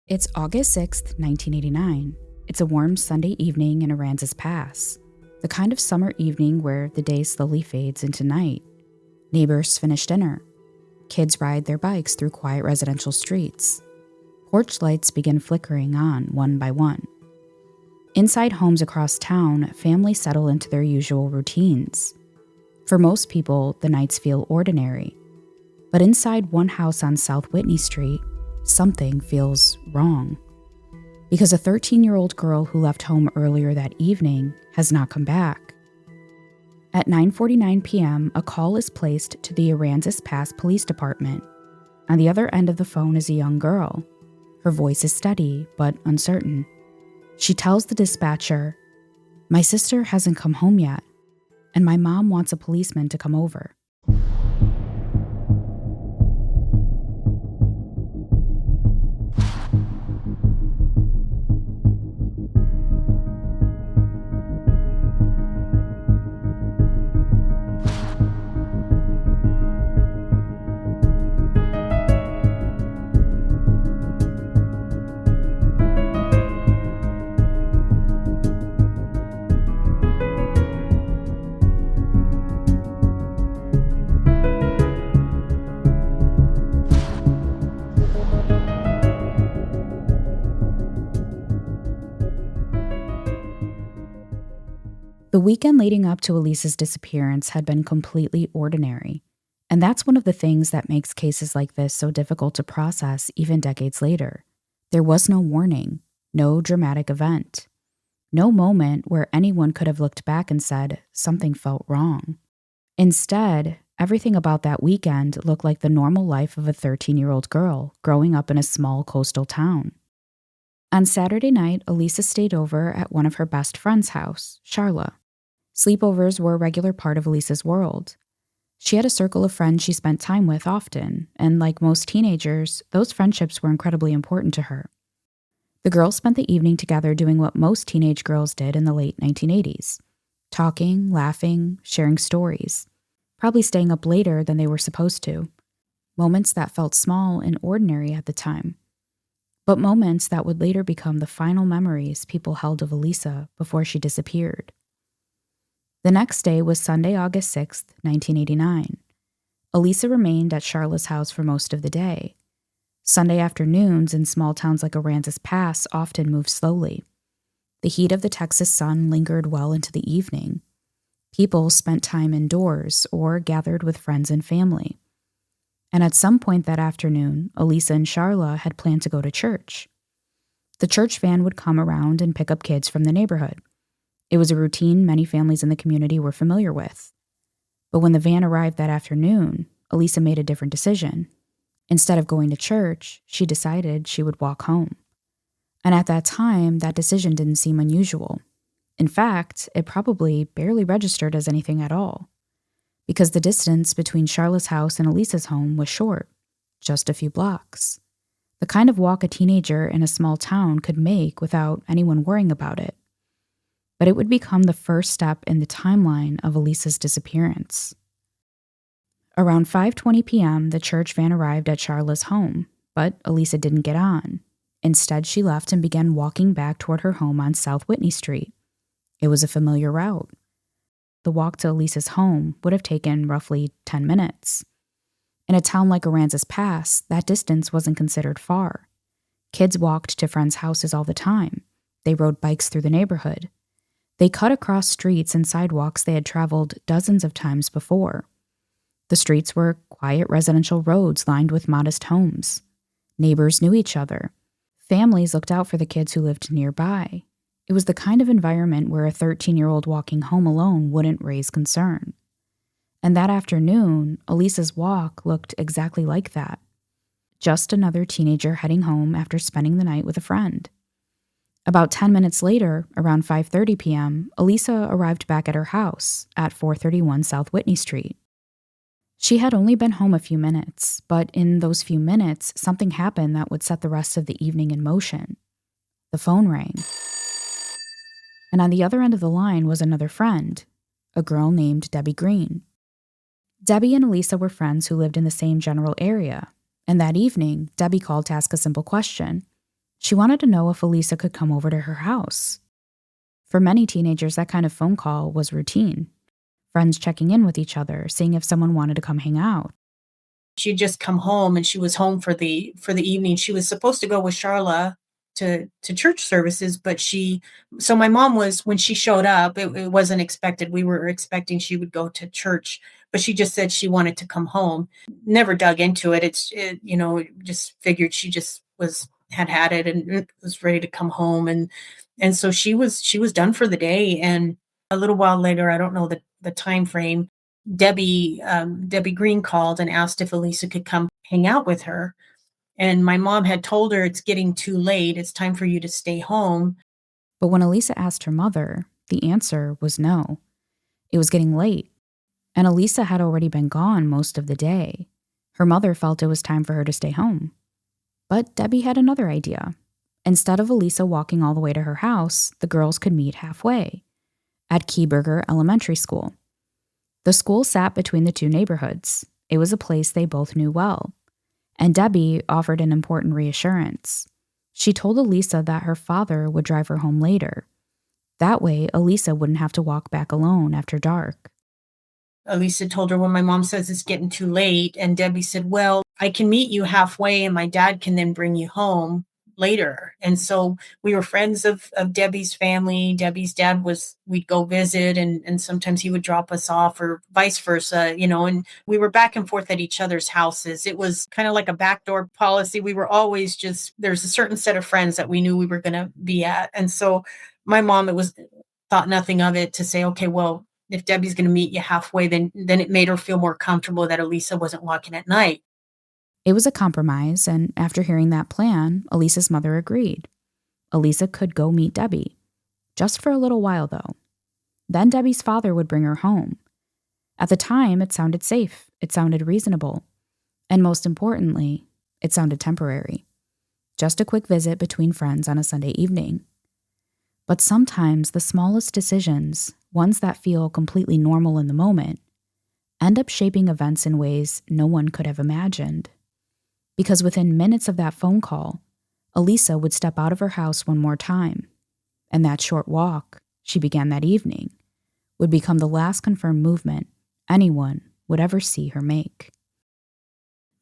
It's August 6th, 1989. It's a warm Sunday evening in Aransas Pass, the kind of summer evening where the day slowly fades into night. Neighbors finish dinner. Kids ride their bikes through quiet residential streets. Porch lights begin flickering on one by one. Inside homes across town, families settle into their usual routines. For most people, the nights feel ordinary. But inside one house on South Whitney Street, something feels wrong. Because a 13-year-old girl who left home earlier that evening has not come back. At 9:49 p.m., a call is placed to the Aransas Pass Police Department. On the other end of the phone is a young girl. Her voice is steady, but uncertain. She tells the dispatcher, "My sister hasn't come home yet, and my mom wants a policeman to come over." The weekend leading up to Elisa's disappearance had been completely ordinary, and that's one of the things that makes cases like this so difficult to process even decades later. There was no warning, no dramatic event, no moment where anyone could have looked back and said something felt wrong. Instead, everything about that weekend looked like the normal life of a 13-year-old girl growing up in a small coastal town. On Saturday night, Elisa stayed over at one of her best friend's house, Charla. Sleepovers were a regular part of Elisa's world. She had a circle of friends she spent time with often, and like most teenagers, those friendships were incredibly important to her. The girls spent the evening together doing what most teenage girls did in the late 1980s. Talking, laughing, sharing stories. Probably staying up later than they were supposed to. Moments that felt small and ordinary at the time. But moments that would later become the final memories people held of Elisa before she disappeared. The next day was Sunday, August 6th, 1989. Elisa remained at Charla's house for most of the day. Sunday afternoons in small towns like Aransas Pass often move slowly. The heat of the Texas sun lingered well into the evening. People spent time indoors or gathered with friends and family. And at some point that afternoon, Elisa and Charla had planned to go to church. The church van would come around and pick up kids from the neighborhood. It was a routine many families in the community were familiar with. But when the van arrived that afternoon, Elisa made a different decision. Instead of going to church, she decided she would walk home. And at that time, that decision didn't seem unusual. In fact, it probably barely registered as anything at all. Because the distance between Charla's house and Elisa's home was short, just a few blocks. The kind of walk a teenager in a small town could make without anyone worrying about it. But it would become the first step in the timeline of Elisa's disappearance. Around 5:20 p.m., the church van arrived at Charla's home, but Elisa didn't get on. Instead, she left and began walking back toward her home on South Whitney Street. It was a familiar route. The walk to Elisa's home would have taken roughly 10 minutes. In a town like Aransas Pass, that distance wasn't considered far. Kids walked to friends' houses all the time. They rode bikes through the neighborhood. They cut across streets and sidewalks they had traveled dozens of times before. The streets were quiet residential roads lined with modest homes. Neighbors knew each other. Families looked out for the kids who lived nearby. It was the kind of environment where a 13-year-old walking home alone wouldn't raise concern. And that afternoon, Elisa's walk looked exactly like that. Just another teenager heading home after spending the night with a friend. About 10 minutes later, around 5:30 p.m., Elisa arrived back at her house at 431 South Whitney Street. She had only been home a few minutes, but in those few minutes, something happened that would set the rest of the evening in motion. The phone rang. And on the other end of the line was another friend, a girl named Debbie Green. Debbie and Elisa were friends who lived in the same general area, and that evening, Debbie called to ask a simple question. She wanted to know if Elisa could come over to her house. For many teenagers, that kind of phone call was routine. Friends checking in with each other, seeing if someone wanted to come hang out. She'd just come home and she was home for the evening. She was supposed to go with Charla to church services, but so my mom was when she showed up, it wasn't expected. We were expecting she would go to church, but she just said she wanted to come home. Never dug into it. Just figured she just had it and was ready to come home, and so she was done for the day. And a little while later, I don't know the time frame, Debbie Green called and asked if Elisa could come hang out with her. And my mom had told her, it's getting too late. It's time for you to stay home. But when Elisa asked her mother, the answer was no. It was getting late, and Elisa had already been gone most of the day. Her mother felt it was time for her to stay home. But Debbie had another idea. Instead of Elisa walking all the way to her house, the girls could meet halfway at Keyburger Elementary School. The school sat between the two neighborhoods. It was a place they both knew well. And Debbie offered an important reassurance. She told Elisa that her father would drive her home later. That way, Elisa wouldn't have to walk back alone after dark. Elisa told her when my mom says it's getting too late. And Debbie said, well, I can meet you halfway and my dad can then bring you home later. And so we were friends of Debbie's family. Debbie's dad we'd go visit, and sometimes he would drop us off or vice versa, and we were back and forth at each other's houses. It was kind of like a backdoor policy. We were always there's a certain set of friends that we knew we were going to be at. And so my mom, thought nothing of it to say, okay, well, if Debbie's going to meet you halfway, then it made her feel more comfortable that Elisa wasn't walking at night. It was a compromise, and after hearing that plan, Elisa's mother agreed. Elisa could go meet Debbie. Just for a little while, though. Then Debbie's father would bring her home. At the time, it sounded safe, it sounded reasonable, and most importantly, it sounded temporary. Just a quick visit between friends on a Sunday evening. But sometimes the smallest decisions, ones that feel completely normal in the moment, end up shaping events in ways no one could have imagined. Because within minutes of that phone call, Elisa would step out of her house one more time, and that short walk she began that evening would become the last confirmed movement anyone would ever see her make.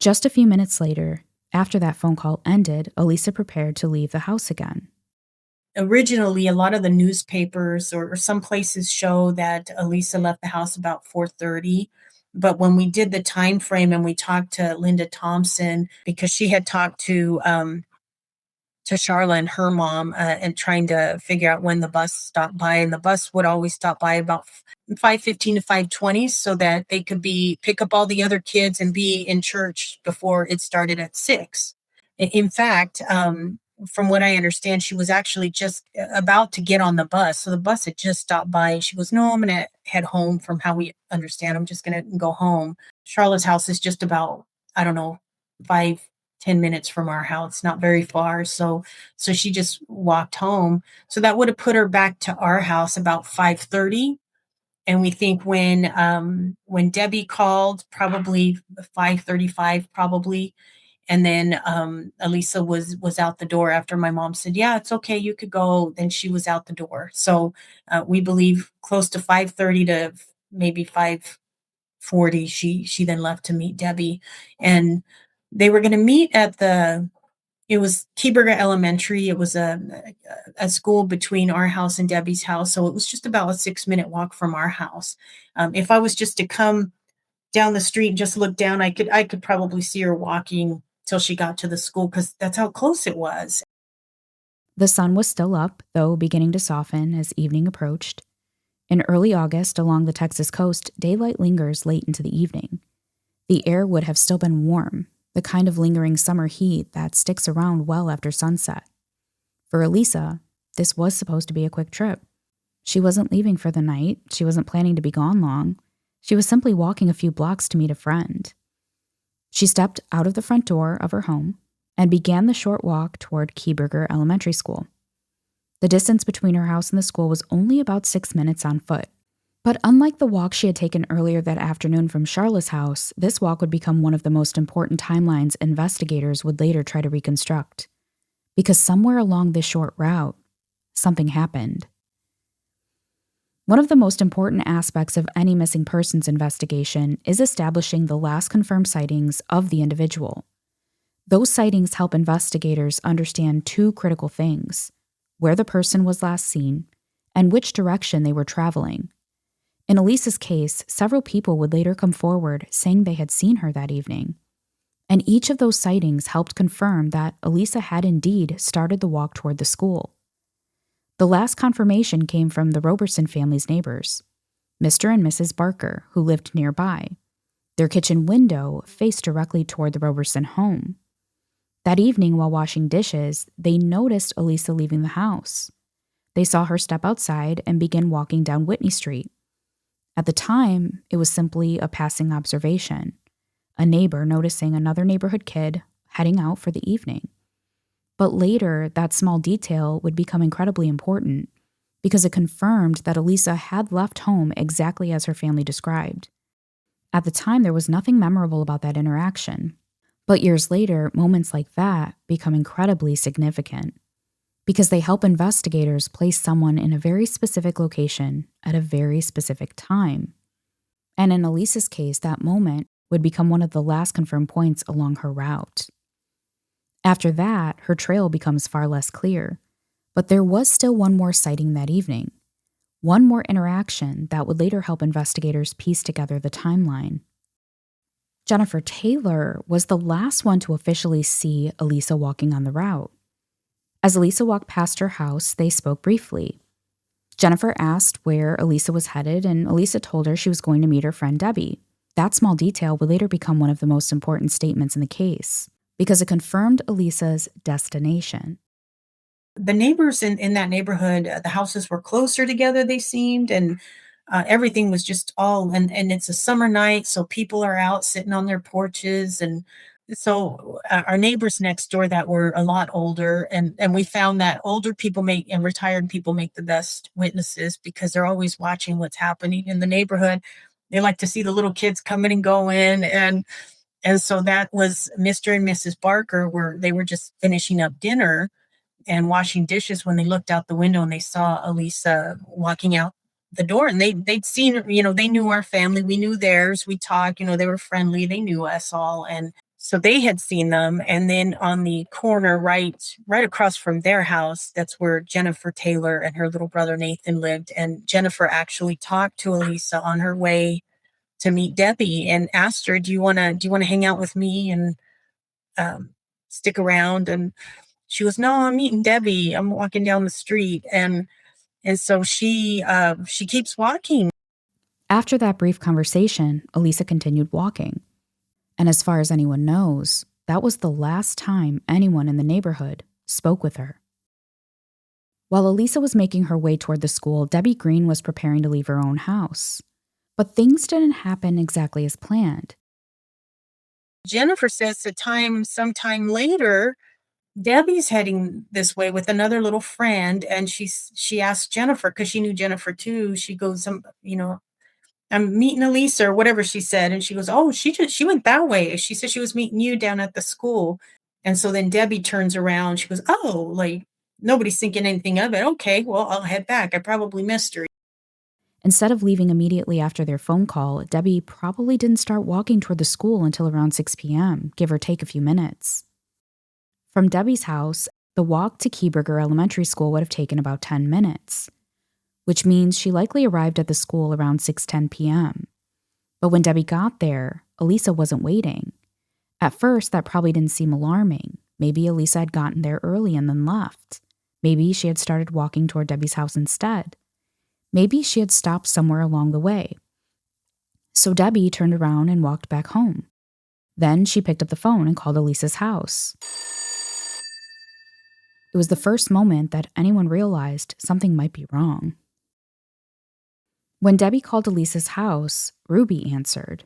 Just a few minutes later, after that phone call ended, Elisa prepared to leave the house again. Originally, a lot of the newspapers or some places show that Elisa left the house about 4:30. But when we did the time frame and we talked to Linda Thompson, because she had talked to Charla and her mom, and trying to figure out when the bus stopped by, and the bus would always stop by about 5:15 to 5:20 so that they could pick up all the other kids and be in church before it started at 6. In fact, from what I understand, she was actually just about to get on the bus. So the bus had just stopped by and she goes, no, I'm going to head home. From how we understand, I'm just going to go home. Charlotte's house is just about, I don't know, 5-10 minutes from our house, not very far. So she just walked home. So that would have put her back to our house about 5:30. And we think when Debbie called, probably 5:35, probably. And then Elisa was out the door after my mom said, yeah, it's okay, you could go. Then she was out the door. So we believe close to 5:30 to maybe 5:40, she then left to meet Debbie. And they were going to meet it was Keyburger Elementary. It was a school between our house and Debbie's house. So it was just about a 6-minute walk from our house. If I was just to come down the street and just look down, I could probably see her walking till she got to the school, because that's how close it was. The sun was still up, though beginning to soften as evening approached. In early August, along the Texas coast, daylight lingers late into the evening. The air would have still been warm, the kind of lingering summer heat that sticks around well after sunset. For Elisa, this was supposed to be a quick trip. She wasn't leaving for the night, she wasn't planning to be gone long. She was simply walking a few blocks to meet a friend. She stepped out of the front door of her home and began the short walk toward Keyburger Elementary School. The distance between her house and the school was only about 6 minutes on foot. But unlike the walk she had taken earlier that afternoon from Charla's house, this walk would become one of the most important timelines investigators would later try to reconstruct. because somewhere along this short route, something happened. One of the most important aspects of any missing persons investigation is establishing the last confirmed sightings of the individual. Those sightings help investigators understand two critical things: where the person was last seen and which direction they were traveling. In Elisa's case, several people would later come forward saying they had seen her that evening. And each of those sightings helped confirm that Elisa had indeed started the walk toward the school. The last confirmation came from the Roberson family's neighbors, Mr. and Mrs. Barker, who lived nearby. Their kitchen window faced directly toward the Roberson home. That evening, while washing dishes, they noticed Elisa leaving the house. They saw her step outside and begin walking down Whitney Street. At the time, it was simply a passing observation, a neighbor noticing another neighborhood kid heading out for the evening. But later, that small detail would become incredibly important because it confirmed that Elisa had left home exactly as her family described. At the time, there was nothing memorable about that interaction. But years later, moments like that become incredibly significant because they help investigators place someone in a very specific location at a very specific time. And in Elisa's case, that moment would become one of the last confirmed points along her route. After that, her trail becomes far less clear, but there was still one more sighting that evening, one more interaction that would later help investigators piece together the timeline. Jennifer Taylor was the last one to officially see Elisa walking on the route. As Elisa walked past her house, they spoke briefly. Jennifer asked where Elisa was headed, and Elisa told her she was going to meet her friend Debbie. That small detail would later become one of the most important statements in the case, because it confirmed Elisa's destination. The neighbors in that neighborhood, the houses were closer together, they seemed, and everything was just all, and it's a summer night, so people are out sitting on their porches. And so our neighbors next door that were a lot older, and we found that older people make and retired people make the best witnesses because they're always watching what's happening in the neighborhood. They like to see the little kids coming and going. And so that was Mr. and Mrs. Barker, where they were just finishing up dinner and washing dishes when they looked out the window and they saw Elisa walking out the door. And they'd seen her, they knew our family, we knew theirs, we talked, they were friendly, they knew us all. And so they had seen them. And then on the corner right across from their house, that's where Jennifer Taylor and her little brother Nathan lived. And Jennifer actually talked to Elisa on her way to meet Debbie and asked her, do you want to hang out with me and um, stick around? And she goes, "No, I'm meeting Debbie. I'm walking down the street." And so she keeps walking. After that brief conversation, Elisa continued walking. And as far as anyone knows, that was the last time anyone in the neighborhood spoke with her. While Elisa was making her way toward the school, Debbie Green was preparing to leave her own house. But things didn't happen exactly as planned. Jennifer says sometime later, Debbie's heading this way with another little friend, and she asked Jennifer because she knew Jennifer too. She goes, I'm meeting Elisa or whatever she said. And she goes, "Oh, she went that way. She said she was meeting you down at the school." And so then Debbie turns around. She goes, "Oh, like nobody's thinking anything of it. Okay, well, I'll head back. I probably missed her." Instead of leaving immediately after their phone call, Debbie probably didn't start walking toward the school until around 6 p.m., give or take a few minutes. From Debbie's house, the walk to Keyburger Elementary School would have taken about 10 minutes, which means she likely arrived at the school around 6:10 p.m. But when Debbie got there, Elisa wasn't waiting. At first, that probably didn't seem alarming. Maybe Elisa had gotten there early and then left. Maybe she had started walking toward Debbie's house instead. Maybe she had stopped somewhere along the way. So Debbie turned around and walked back home. Then she picked up the phone and called Elisa's house. It was the first moment that anyone realized something might be wrong. When Debbie called Elisa's house, Ruby answered.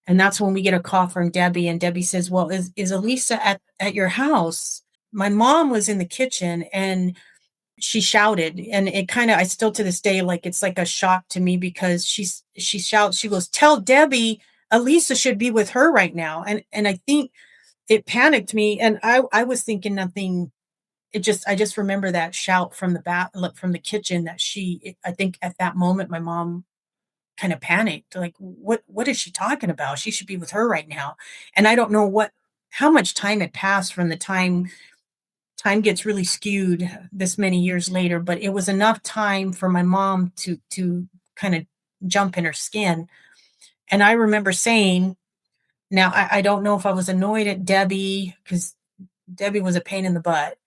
And that's when we get a call from Debbie, and Debbie says, "Well, is Elisa at your house?" My mom was in the kitchen and she shouted, and it kind of, I still to this day, like it's like a shock to me because she shouts, she goes, "Tell Debbie Elisa should be with her right now." And I think it panicked me, and I was thinking nothing. I just remember that shout from the from the kitchen that I think at that moment my mom kind of panicked, like, what is she talking about? She should be with her right now. And I don't know how much time had passed from the time gets really skewed this many years later, but it was enough time for my mom to kind of jump in her skin. And I remember saying, now I don't know if I was annoyed at Debbie because Debbie was a pain in the butt,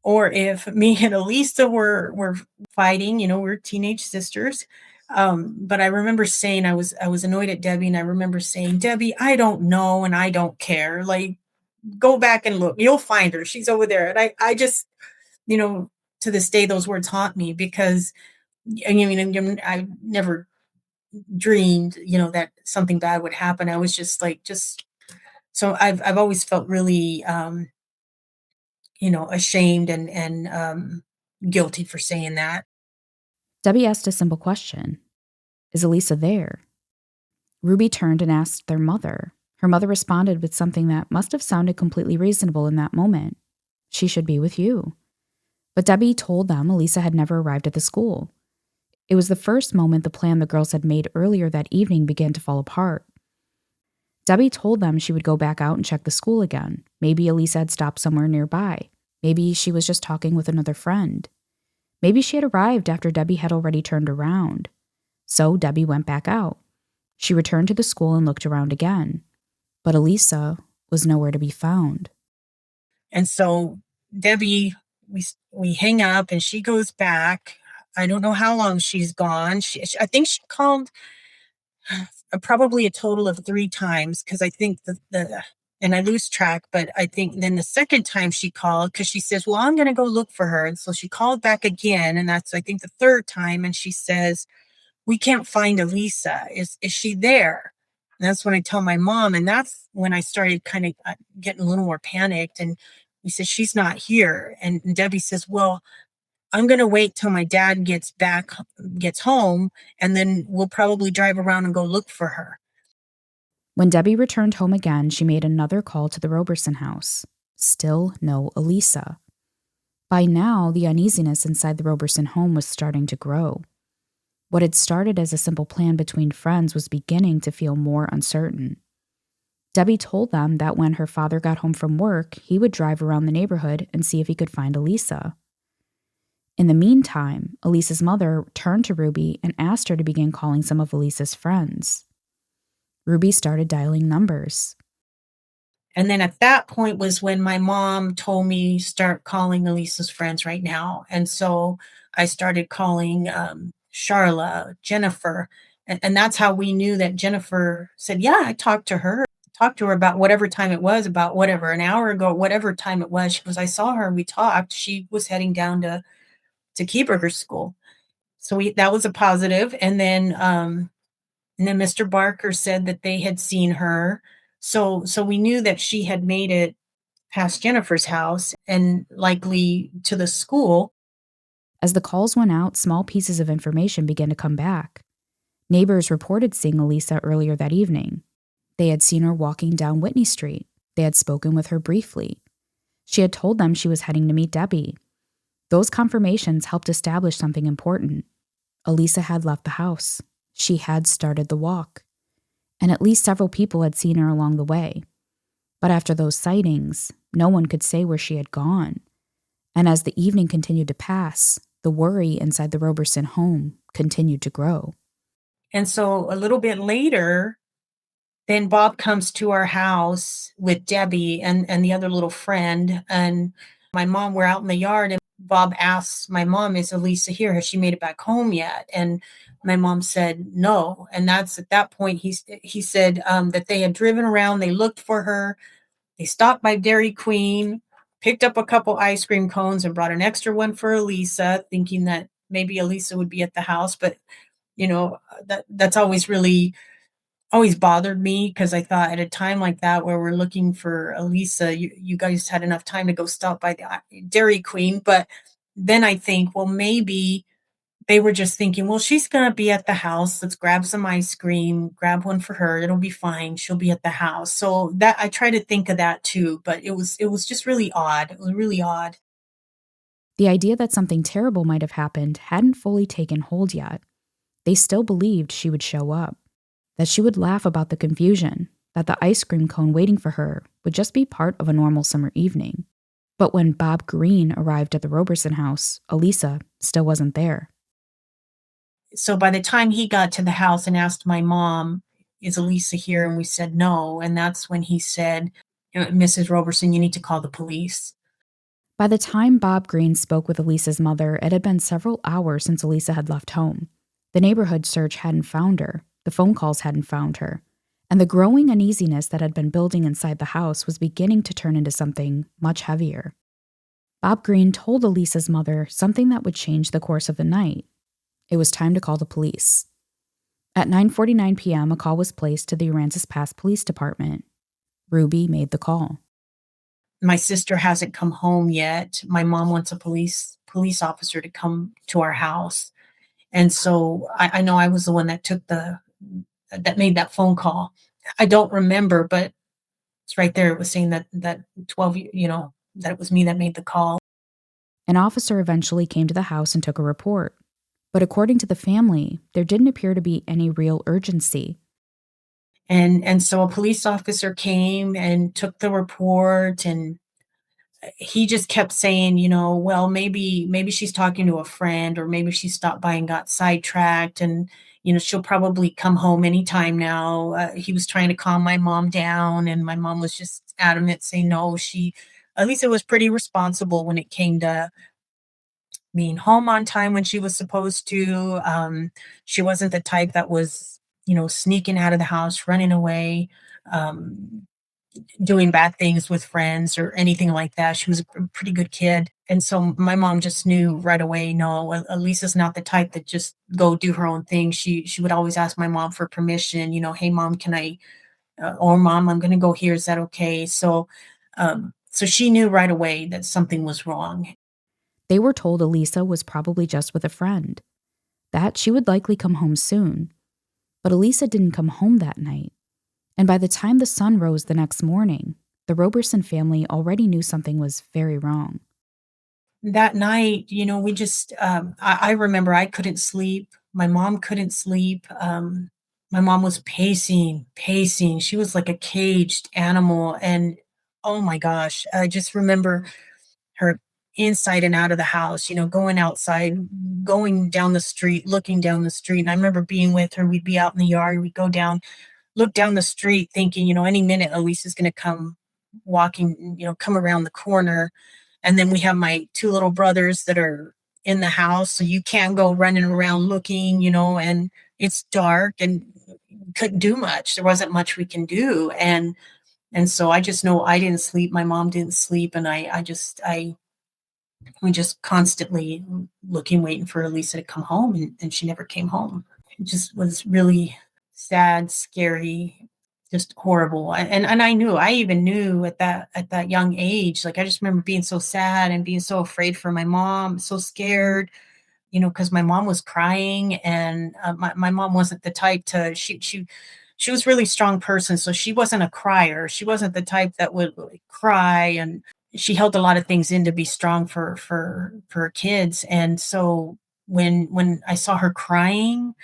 or if me and Elisa were fighting. We're teenage sisters. But I remember saying I was annoyed at Debbie, and I remember saying, Debbie, I don't know, and I don't care. Like, go back and look. You'll find her. She's over there. And I just, you know, to this day, those words haunt me because I mean, I never dreamed, that something bad would happen. I was just like, so I've always felt really, ashamed and guilty for saying that. Debbie asked a simple question: Is Elisa there? Ruby turned and asked their mother. Her mother responded with something that must have sounded completely reasonable in that moment. She should be with you. But Debbie told them Elisa had never arrived at the school. It was the first moment the plan the girls had made earlier that evening began to fall apart. Debbie told them she would go back out and check the school again. Maybe Elisa had stopped somewhere nearby. Maybe she was just talking with another friend. Maybe she had arrived after Debbie had already turned around. So Debbie went back out. She returned to the school and looked around again. But Elisa was nowhere to be found. And so Debbie, we hang up and she goes back. I don't know how long she's gone. I think she called probably a total of 3 times because I think and I lose track, but I think then the second time she called because she says, well, I'm going to go look for her. And so she called back again. And that's, I think, the third time. And she says, we can't find Elisa. Is she there? And that's when I tell my mom. And that's when I started kind of getting a little more panicked. And we said, she's not here. And Debbie says, well, I'm going to wait till my dad gets home, and then we'll probably drive around and go look for her. When Debbie returned home again, she made another call to the Roberson house. Still no Elisa. By now, the uneasiness inside the Roberson home was starting to grow. What had started as a simple plan between friends was beginning to feel more uncertain. Debbie told them that when her father got home from work, he would drive around the neighborhood and see if he could find Elisa. In the meantime, Elisa's mother turned to Ruby and asked her to begin calling some of Elisa's friends. Ruby started dialing numbers. And then at that point was when my mom told me, start calling Elisa's friends right now. And so I started calling Charla, Jennifer. And that's how we knew that Jennifer said, yeah, I talked to her about whatever time it was, about whatever, an hour ago, whatever time it was. She goes, I saw her and we talked. She was heading down to Keeburger School. So that was a positive. And then Mr. Barker said that they had seen her. So we knew that she had made it past Jennifer's house and likely to the school. As the calls went out, small pieces of information began to come back. Neighbors reported seeing Elisa earlier that evening. They had seen her walking down Whitney Street. They had spoken with her briefly. She had told them she was heading to meet Debbie. Those confirmations helped establish something important. Elisa had left the house. She had started the walk. And at least several people had seen her along the way. But after those sightings, no one could say where she had gone. And as the evening continued to pass, the worry inside the Roberson home continued to grow. And so a little bit later, then Bob comes to our house with Debbie and the other little friend. And my mom were out in the yard, and Bob asks my mom, is Elisa here? Has she made it back home yet? And my mom said no. And that's at that point he said that they had driven around, they looked for her, they stopped by Dairy Queen, picked up a couple ice cream cones and brought an extra one for Elisa, thinking that maybe Elisa would be at the house. But that's always bothered me because I thought at a time like that where we're looking for Elisa, you guys had enough time to go stop by the Dairy Queen. But then I think, well, maybe they were just thinking, well, she's going to be at the house. Let's grab some ice cream, grab one for her. It'll be fine. She'll be at the house. So that I try to think of that too, but it was just really odd. It was really odd. The idea that something terrible might have happened hadn't fully taken hold yet. They still believed she would show up, that she would laugh about the confusion, that the ice cream cone waiting for her would just be part of a normal summer evening. But when Bob Green arrived at the Roberson house, Elisa still wasn't there. So by the time he got to the house and asked my mom, "Is Elisa here?" and we said no, and that's when he said, "Mrs. Roberson, you need to call the police." By the time Bob Green spoke with Elisa's mother, it had been several hours since Elisa had left home. The neighborhood search hadn't found her, the phone calls hadn't found her, and the growing uneasiness that had been building inside the house was beginning to turn into something much heavier. Bob Green told Elisa's mother something that would change the course of the night. It was time to call the police. At 9:49 p.m., a call was placed to the Aransas Pass Police Department. Ruby made the call. My sister hasn't come home yet. My mom wants a police officer to come to our house. And so I know I was the one that that made that phone call. I don't remember, but it's right there. It was saying that 12, that it was me that made the call. An officer eventually came to the house and took a report. But according to the family, there didn't appear to be any real urgency. And so a police officer came and took the report, and he just kept saying, well, maybe she's talking to a friend, or maybe she stopped by and got sidetracked, and she'll probably come home anytime now. He was trying to calm my mom down, and my mom was just adamant, saying no. She, at least, it was pretty responsible when it came to being home on time when she was supposed to. She wasn't the type that was, sneaking out of the house, running away. Um, Doing bad things with friends or anything like that. She was a pretty good kid. And so my mom just knew right away, no, Lisa's not the type that just go do her own thing. She would always ask my mom for permission, hey mom, can I, or mom, I'm going to go here. Is that okay? So she knew right away that something was wrong. They were told Elisa was probably just with a friend, that she would likely come home soon. But Elisa didn't come home that night. And by the time the sun rose the next morning, the Roberson family already knew something was very wrong. That night, we just, I remember I couldn't sleep. My mom couldn't sleep. My mom was pacing. She was like a caged animal. And oh my gosh, I just remember her inside and out of the house, going outside, going down the street, looking down the street. And I remember being with her. We'd be out in the yard, we'd go down, look down the street, thinking, any minute Elise is going to come walking, come around the corner. And then we have my two little brothers that are in the house, so you can't go running around looking, and it's dark and couldn't do much. There wasn't much we can do. And so I just know I didn't sleep. My mom didn't sleep. And we just constantly looking, waiting for Elisa to come home, and she never came home. It just was really sad, scary, just horrible. And I even knew at that young age, like I just remember being so sad and being so afraid for my mom, so scared, because my mom was crying, and my mom wasn't the type to she was really strong person, so she wasn't a crier. She wasn't the type that would like cry, and she held a lot of things in to be strong for her kids. And so when I saw her crying,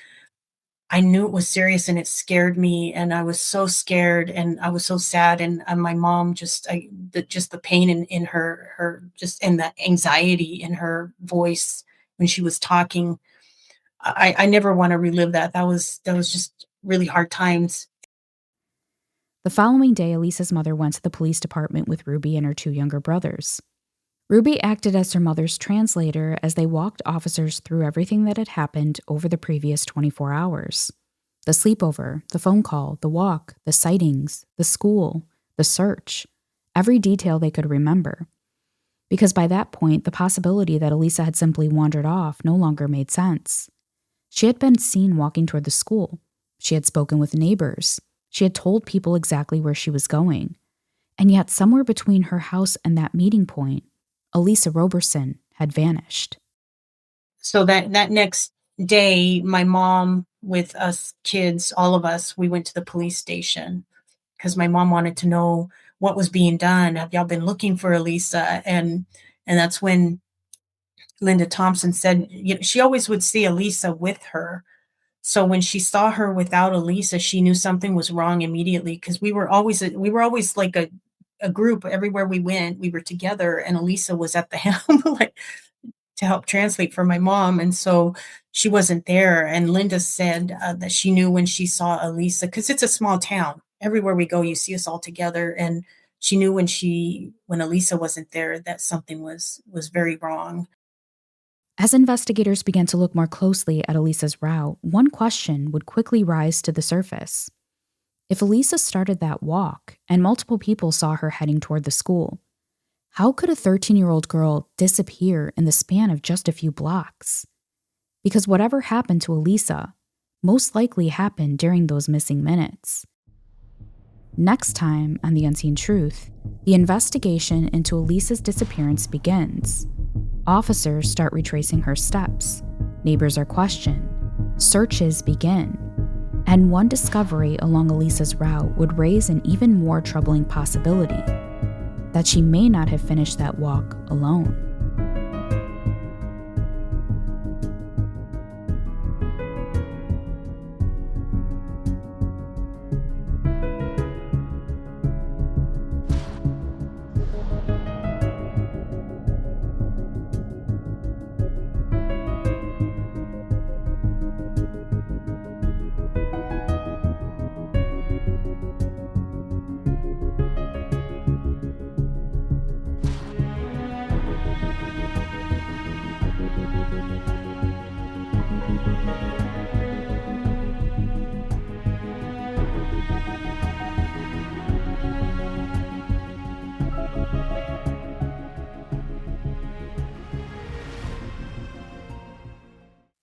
I knew it was serious, and it scared me, and I was so scared, and I was so sad. And my mom just the pain in her just, and the anxiety in her voice when she was talking. I never want to relive that. That was just really hard times. The following day, Elisa's mother went to the police department with Ruby and her two younger brothers. Ruby acted as her mother's translator as they walked officers through everything that had happened over the previous 24 hours. The sleepover, the phone call, the walk, the sightings, the school, the search, every detail they could remember. Because by that point, the possibility that Elisa had simply wandered off no longer made sense. She had been seen walking toward the school. She had spoken with neighbors. She had told people exactly where she was going. And yet, somewhere between her house and that meeting point, Elisa Roberson had vanished. So that next day, my mom with us kids, all of us, we went to the police station because my mom wanted to know what was being done. Have y'all been looking for Elisa? And that's when Linda Thompson said, you know, she always would see Elisa with her. So when she saw her without Elisa, she knew something was wrong immediately because we were always like a group everywhere we went. We were together, and Elisa was at the helm, like to help translate for my mom, and so she wasn't there. And Linda said that she knew when she saw Elisa because it's a small town. Everywhere we go, you see us all together, and she knew when Elisa wasn't there that something was very wrong. As investigators began to look more closely at Elisa's route, one question would quickly rise to the surface. If Elisa started that walk and multiple people saw her heading toward the school, how could a 13-year-old girl disappear in the span of just a few blocks? Because whatever happened to Elisa most likely happened during those missing minutes. Next time on The Unseen Truth, the investigation into Elisa's disappearance begins. Officers start retracing her steps. Neighbors are questioned. Searches begin. And one discovery along Elisa's route would raise an even more troubling possibility that she may not have finished that walk alone.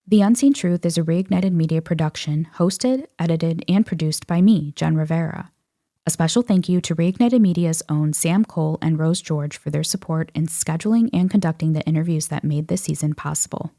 The Unseen Truth is a Reignited Media production, hosted, edited, and produced by me, Jen Rivera. A special thank you to Reignited Media's own Sam Cole and Rose George for their support in scheduling and conducting the interviews that made this season possible.